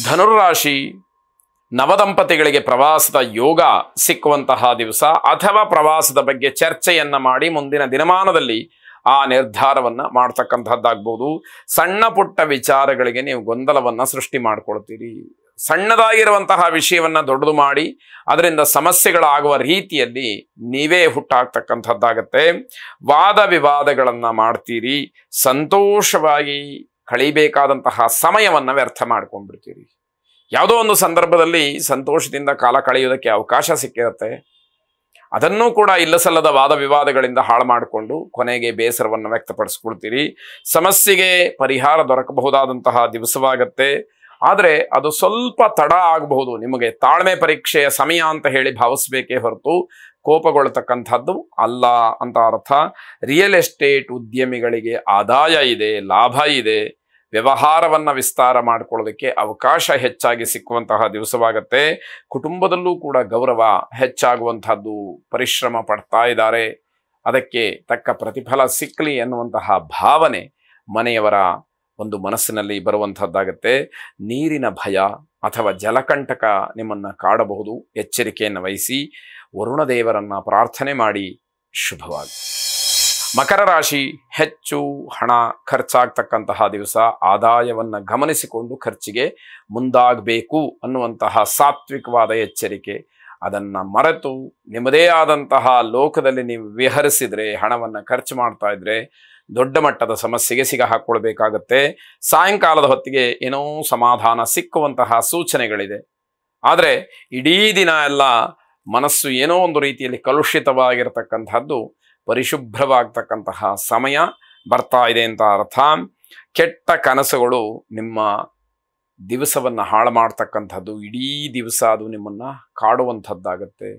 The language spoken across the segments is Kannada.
ಧನುರ್ರಾಶಿ ನವದಂಪತಿಗಳಿಗೆ ಪ್ರವಾಸದ ಯೋಗ ಸಿಕ್ಕುವಂತಹ ದಿವಸ ಅಥವಾ ಪ್ರವಾಸದ ಬಗ್ಗೆ ಚರ್ಚೆಯನ್ನ ಮಾಡಿ ಮುಂದಿನ ದಿನಮಾನದಲ್ಲಿ ಆ ನಿರ್ಧಾರವನ್ನ ಮಾಡ್ತಕ್ಕಂಥದ್ದಾಗ್ಬೋದು. ಸಣ್ಣ ಪುಟ್ಟ ವಿಚಾರಗಳಿಗೆ ನೀವು ಗೊಂದಲವನ್ನ ಸೃಷ್ಟಿ ಮಾಡ್ಕೊಳ್ತೀರಿ. ಸಣ್ಣದಾಗಿರುವಂತಹ ವಿಷಯವನ್ನ ದೊಡ್ಡದು ಮಾಡಿ ಅದರಿಂದ ಸಮಸ್ಯೆಗಳಾಗುವ ರೀತಿಯಲ್ಲಿ ನೀವೇ ಹುಟ್ಟಾಗ್ತಕ್ಕಂಥದ್ದಾಗತ್ತೆ. ವಾದ ವಿವಾದಗಳನ್ನ ಮಾಡ್ತೀರಿ. ಸಂತೋಷವಾಗಿ ಕಳಿಬೇಕಾದಂತಹ ಸಮಯವನ್ನ ವ್ಯರ್ಥ ಮಾಡ್ಕೊಂಡ್ಬಿಡ್ತೀರಿ. ಯಾವುದೋ ಒಂದು ಸಂದರ್ಭದಲ್ಲಿ ಸಂತೋಷದಿಂದ ಕಾಲ ಕಳೆಯೋದಕ್ಕೆ ಅವಕಾಶ ಸಿಕ್ಕಿರುತ್ತೆ, ಅದನ್ನೂ ಕೂಡ ಇಲ್ಲಸಲ್ಲದ ವಾದ ವಿವಾದಗಳಿಂದ ಹಾಳು ಮಾಡಿಕೊಂಡು ಕೊನೆಗೆ ಬೇಸರವನ್ನು ವ್ಯಕ್ತಪಡಿಸ್ಕೊಳ್ತೀರಿ. ಸಮಸ್ಯೆಗೆ ಪರಿಹಾರ ದೊರಕಬಹುದಾದಂತಹ ದಿವಸವಾಗತ್ತೆ, ಆದರೆ ಅದು ಸ್ವಲ್ಪ ತಡ ಆಗಬಹುದು. ನಿಮಗೆ ತಾಳ್ಮೆ ಪರೀಕ್ಷೆಯ ಸಮಯ ಅಂತ ಹೇಳಿ ಭಾವಿಸ್ಬೇಕೇ ಹೊರತು ಕೋಪಗೊಳ್ತಕ್ಕಂಥದ್ದು ಅಲ್ಲ ಅಂತ ಅರ್ಥ. ರಿಯಲ್ ಎಸ್ಟೇಟ್ ಉದ್ಯಮಿಗಳಿಗೆ ಆದಾಯ ಇದೆ, ಲಾಭ ಇದೆ. ವ್ಯವಹಾರವನ್ನು ವಿಸ್ತಾರ ಮಾಡಿಕೊಳ್ಳೋದಕ್ಕೆ ಅವಕಾಶ ಹೆಚ್ಚಾಗಿ ಸಿಕ್ಕುವಂತಹ ದಿವಸವಾಗತ್ತೆ. ಕುಟುಂಬದಲ್ಲೂ ಕೂಡ ಗೌರವ ಹೆಚ್ಚಾಗುವಂತಹದ್ದು. ಪರಿಶ್ರಮ ಪಡ್ತಾ ಇದ್ದಾರೆ, ಅದಕ್ಕೆ ತಕ್ಕ ಪ್ರತಿಫಲ ಸಿಕ್ಕಲಿ ಎನ್ನುವಂತಹ ಭಾವನೆ ಮನೆಯವರ ಒಂದು ಮನಸ್ಸಿನಲ್ಲಿ ಬರುವಂಥದ್ದಾಗತ್ತೆ. ನೀರಿನ ಭಯ ಅಥವಾ ಜಲಕಂಟಕ ನಿಮ್ಮನ್ನು ಕಾಡಬಹುದು. ಎಚ್ಚರಿಕೆಯನ್ನು ವಹಿಸಿ ವರುಣದೇವರನ್ನ ಪ್ರಾರ್ಥನೆ ಮಾಡಿ. ಶುಭವಾಗಿ. ಮಕರ ರಾಶಿ ಹೆಚ್ಚು ಹಣ ಖರ್ಚಾಗ್ತಕ್ಕಂತಹ ದಿವಸ. ಆದಾಯವನ್ನು ಗಮನಿಸಿಕೊಂಡು ಖರ್ಚಿಗೆ ಮುಂದಾಗಬೇಕು ಅನ್ನುವಂತಹ ಸಾತ್ವಿಕವಾದ ಎಚ್ಚರಿಕೆ. ಅದನ್ನು ಮರೆತು ನಿಮ್ಮದೇ ಆದಂತಹ ಲೋಕದಲ್ಲಿ ನೀವು ವಿಹರಿಸಿದ್ರೆ, ಹಣವನ್ನು ಖರ್ಚು ಮಾಡ್ತಾ ಇದ್ರೆ ದೊಡ್ಡ ಮಟ್ಟದ ಸಮಸ್ಯೆಗೆ ಸಿಗ ಹಾಕ್ಕೊಳ್ಬೇಕಾಗತ್ತೆ. ಸಾಯಂಕಾಲದ ಹೊತ್ತಿಗೆ ಏನೋ ಸಮಾಧಾನ ಸಿಕ್ಕುವಂತಹ ಸೂಚನೆಗಳಿದೆ, ಆದರೆ ಇಡೀ ದಿನ ಎಲ್ಲ ಮನಸ್ಸು ಏನೋ ಒಂದು ರೀತಿಯಲ್ಲಿ ಕಲುಷಿತವಾಗಿರತಕ್ಕಂಥದ್ದು. ಪರಿಶುಭ್ರವಾಗ್ತಕ್ಕಂತಹ ಸಮಯ ಬರ್ತಾ ಇದೆ ಅಂತ ಅರ್ಥ. ಕೆಟ್ಟ ಕನಸುಗಳು ನಿಮ್ಮ ದಿವಸವನ್ನು ಹಾಳು ಮಾಡ್ತಕ್ಕಂಥದ್ದು. ಇಡೀ ದಿವಸ ಅದು ನಿಮ್ಮನ್ನು ಕಾಡುವಂಥದ್ದಾಗತ್ತೆ.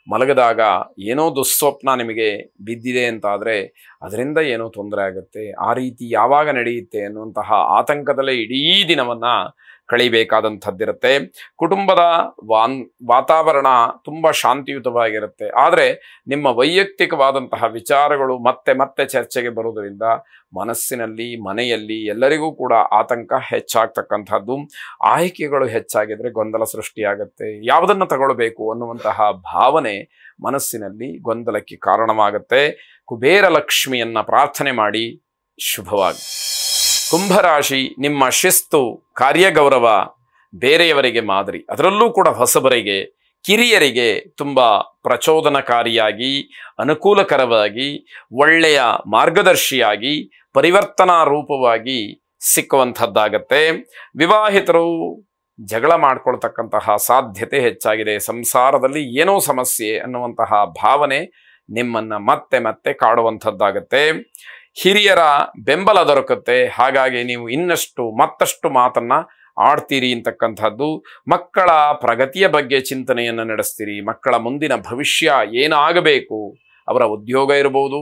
ಮಲಗಿದಾಗ ಏನೋ ದುಸ್ವಪ್ನ ನಿಮಗೆ ಬಿದ್ದಿದೆ ಅಂತಾದರೆ ಅದರಿಂದ ಏನೋ ತೊಂದರೆ ಆಗುತ್ತೆ. ಆ ರೀತಿ ಯಾವಾಗ ನಡೆಯುತ್ತೆ ಅನ್ನುವಂತಹ ಆತಂಕದಲ್ಲೇ ಇಡೀ ದಿನವನ್ನು ಕಳಿಬೇಕಾದಂಥದ್ದಿರುತ್ತೆ. ಕುಟುಂಬದ ವಾತಾವರಣ ತುಂಬ ಶಾಂತಿಯುತವಾಗಿರುತ್ತೆ, ಆದರೆ ನಿಮ್ಮ ವೈಯಕ್ತಿಕವಾದಂತಹ ವಿಚಾರಗಳು ಮತ್ತೆ ಮತ್ತೆ ಚರ್ಚೆಗೆ ಬರುವುದರಿಂದ ಮನಸ್ಸಿನಲ್ಲಿ, ಮನೆಯಲ್ಲಿ ಎಲ್ಲರಿಗೂ ಕೂಡ ಆತಂಕ ಹೆಚ್ಚಾಗ್ತಕ್ಕಂಥದ್ದು. ಆಯ್ಕೆಗಳು ಹೆಚ್ಚಾಗಿದ್ರೆ ಗೊಂದಲ ಸೃಷ್ಟಿಯಾಗತ್ತೆ. ಯಾವುದನ್ನು ತಗೊಳ್ಬೇಕು ಅನ್ನುವಂತಹ ಭಾವನೆ ಮನಸ್ಸಿನಲ್ಲಿ ಗೊಂದಲಕ್ಕೆ ಕಾರಣವಾಗುತ್ತೆ. ಕುಬೇರ ಲಕ್ಷ್ಮಿಯನ್ನ ಪ್ರಾರ್ಥನೆ ಮಾಡಿ. ಶುಭವಾಗಿ. ಕುಂಭರಾಶಿ ನಿಮ್ಮ ಶಿಸ್ತು, ಕಾರ್ಯಗೌರವ ಬೇರೆಯವರಿಗೆ ಮಾದರಿ. ಅದರಲ್ಲೂ ಕೂಡ ಹೊಸಬರಿಗೆ, ಕಿರಿಯರಿಗೆ ತುಂಬ ಪ್ರಚೋದನಕಾರಿಯಾಗಿ, ಅನುಕೂಲಕರವಾಗಿ, ಒಳ್ಳೆಯ ಮಾರ್ಗದರ್ಶಿಯಾಗಿ, ಪರಿವರ್ತನಾ ರೂಪವಾಗಿ ಸಿಕ್ಕುವಂಥದ್ದಾಗತ್ತೆ. ವಿವಾಹಿತರು ಜಗಳ ಮಾಡ್ಕೊಳ್ತಕ್ಕಂತಹ ಸಾಧ್ಯತೆ ಹೆಚ್ಚಾಗಿದೆ. ಸಂಸಾರದಲ್ಲಿ ಏನೋ ಸಮಸ್ಯೆ ಅನ್ನುವಂತಹ ಭಾವನೆ ನಿಮ್ಮನ್ನು ಮತ್ತೆ ಮತ್ತೆ ಕಾಡುವಂಥದ್ದಾಗತ್ತೆ. ಹಿರಿಯರ ಬೆಂಬಲ ದೊರಕುತ್ತೆ, ಹಾಗಾಗಿ ನೀವು ಮತ್ತಷ್ಟು ಮಾತನ್ನ ಆಡ್ತೀರಿ ಅಂತಕ್ಕಂಥದ್ದು. ಮಕ್ಕಳ ಪ್ರಗತಿಯ ಬಗ್ಗೆ ಚಿಂತನೆಯನ್ನು ನಡೆಸ್ತೀರಿ. ಮಕ್ಕಳ ಮುಂದಿನ ಭವಿಷ್ಯ ಏನಾಗಬೇಕು, ಅವರ ಉದ್ಯೋಗ ಇರ್ಬೋದು,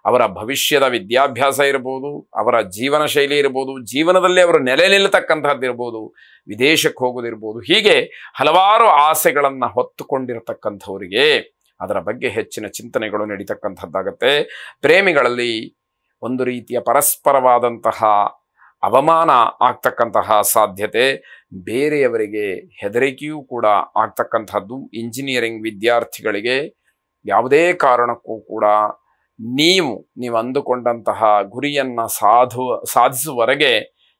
ಅವರ ಭವಿಷ್ಯದ ವಿದ್ಯಾಭ್ಯಾಸ ಇರ್ಬೋದು, ಅವರ ಜೀವನ ಶೈಲಿ ಇರ್ಬೋದು, ಜೀವನದಲ್ಲಿ ಅವರು ನೆಲೆ ನಿಲ್ಲತಕ್ಕಂಥದ್ದು ಇರ್ಬೋದು, ವಿದೇಶಕ್ಕೆ ಹೋಗೋದಿರ್ಬೋದು, ಹೀಗೆ ಹಲವಾರು ಆಸೆಗಳನ್ನು ಹೊತ್ತುಕೊಂಡಿರತಕ್ಕಂಥವರಿಗೆ ಅದರ ಬಗ್ಗೆ ಹೆಚ್ಚಿನ ಚಿಂತನೆಗಳು ನಡೀತಕ್ಕಂಥದ್ದಾಗತ್ತೆ. ಪ್ರೇಮಿಗಳಲ್ಲಿ ಒಂದು ರೀತಿಯ ಪರಸ್ಪರವಾದಂತಹ ಅವಮಾನ ಆಗ್ತಕ್ಕಂತಹ ಸಾಧ್ಯತೆ, ಬೇರೆಯವರಿಗೆ ಹೆದರಿಕೆಯೂ ಕೂಡ ಆಗ್ತಕ್ಕಂಥದ್ದು. ಇಂಜಿನಿಯರಿಂಗ್ ವಿದ್ಯಾರ್ಥಿಗಳಿಗೆ ಯಾವುದೇ ಕಾರಣಕ್ಕೂ ಕೂಡ ನೀವು ಅಂದುಕೊಂಡಂತಹ ಗುರಿಯನ್ನು ಸಾಧಿಸುವವರೆಗೆ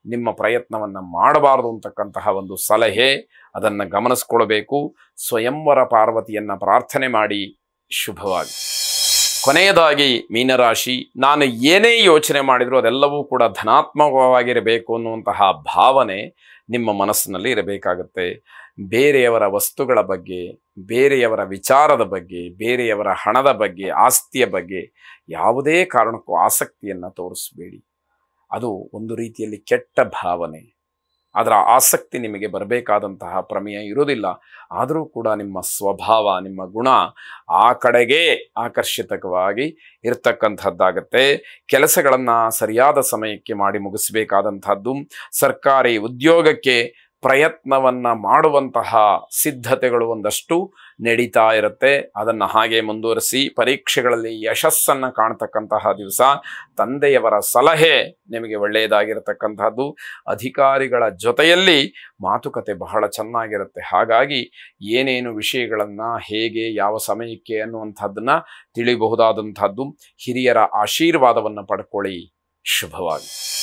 ನಿಮ್ಮ ಪ್ರಯತ್ನವನ್ನು ಮಾಡಬಾರದು ಅಂತಕ್ಕಂತಹ ಒಂದು ಸಲಹೆ, ಅದನ್ನು ಗಮನಿಸ್ಕೊಳ್ಬೇಕು. ಸ್ವಯಂವರ ಪಾರ್ವತಿಯನ್ನು ಪ್ರಾರ್ಥನೆ ಮಾಡಿ. ಶುಭವಾಗಿ. ಕೊನೆಯದಾಗಿ ಮೀನರಾಶಿ, ನಾನು ಏನೇ ಯೋಚನೆ ಮಾಡಿದರೂ ಅದೆಲ್ಲವೂ ಕೂಡ ಧನಾತ್ಮಕವಾಗಿರಬೇಕು ಅನ್ನುವಂತಹ ಭಾವನೆ ನಿಮ್ಮ ಮನಸ್ಸಿನಲ್ಲಿ ಇರಬೇಕಾಗತ್ತೆ. ಬೇರೆಯವರ ವಸ್ತುಗಳ ಬಗ್ಗೆ, ಬೇರೆಯವರ ವಿಚಾರದ ಬಗ್ಗೆ, ಬೇರೆಯವರ ಹಣದ ಬಗ್ಗೆ, ಆಸ್ತಿಯ ಬಗ್ಗೆ ಯಾವುದೇ ಕಾರಣಕ್ಕೂ ಆಸಕ್ತಿಯನ್ನು ತೋರಿಸಬೇಡಿ. ಅದು ಒಂದು ರೀತಿಯಲ್ಲಿ ಕೆಟ್ಟ ಭಾವನೆ. ಅದರ ಆಸಕ್ತಿ ನಿಮಗೆ ಬರಬೇಕಾದಂತಹ ಪ್ರಮೇಯ ಇರೋದಿಲ್ಲ. ಆದರೂ ಕೂಡ ನಿಮ್ಮ ಸ್ವಭಾವ, ನಿಮ್ಮ ಗುಣ ಆ ಕಡೆಗೆ ಆಕರ್ಷಿತವಾಗಿ ಇರ್ತಕ್ಕಂಥದ್ದಾಗತ್ತೆ. ಕೆಲಸಗಳನ್ನು ಸರಿಯಾದ ಸಮಯಕ್ಕೆ ಮಾಡಿ ಮುಗಿಸಬೇಕಾದಂಥದ್ದು. ಸರ್ಕಾರಿ ಉದ್ಯೋಗಕ್ಕೆ ಪ್ರಯತ್ನವನ್ನ ಮಾಡುವಂತಹ ಸಿದ್ಧತೆಗಳು ಒಂದಷ್ಟು ನಡೀತಾ ಇರುತ್ತೆ. ಅದನ್ನು ಹಾಗೆ ಮುಂದುವರಿಸಿ ಪರೀಕ್ಷೆಗಳಲ್ಲಿ ಯಶಸ್ಸನ್ನು ಕಾಣ್ತಕ್ಕಂತಹ ದಿವಸ. ತಂದೆಯವರ ಸಲಹೆ ನಿಮಗೆ ಒಳ್ಳೆಯದಾಗಿರತಕ್ಕಂತಹದ್ದು. ಅಧಿಕಾರಿಗಳ ಜೊತೆಯಲ್ಲಿ ಮಾತುಕತೆ ಬಹಳ ಚೆನ್ನಾಗಿರುತ್ತೆ. ಹಾಗಾಗಿ ಏನೇನು ವಿಷಯಗಳನ್ನು ಹೇಗೆ ಯಾವ ಸಮಯಕ್ಕೆ ಅನ್ನುವಂಥದ್ದನ್ನ ತಿಳಿಬಹುದಾದಂಥದ್ದು. ಹಿರಿಯರ ಆಶೀರ್ವಾದವನ್ನು ಪಡ್ಕೊಳ್ಳಿ. ಶುಭವಾಗಿ.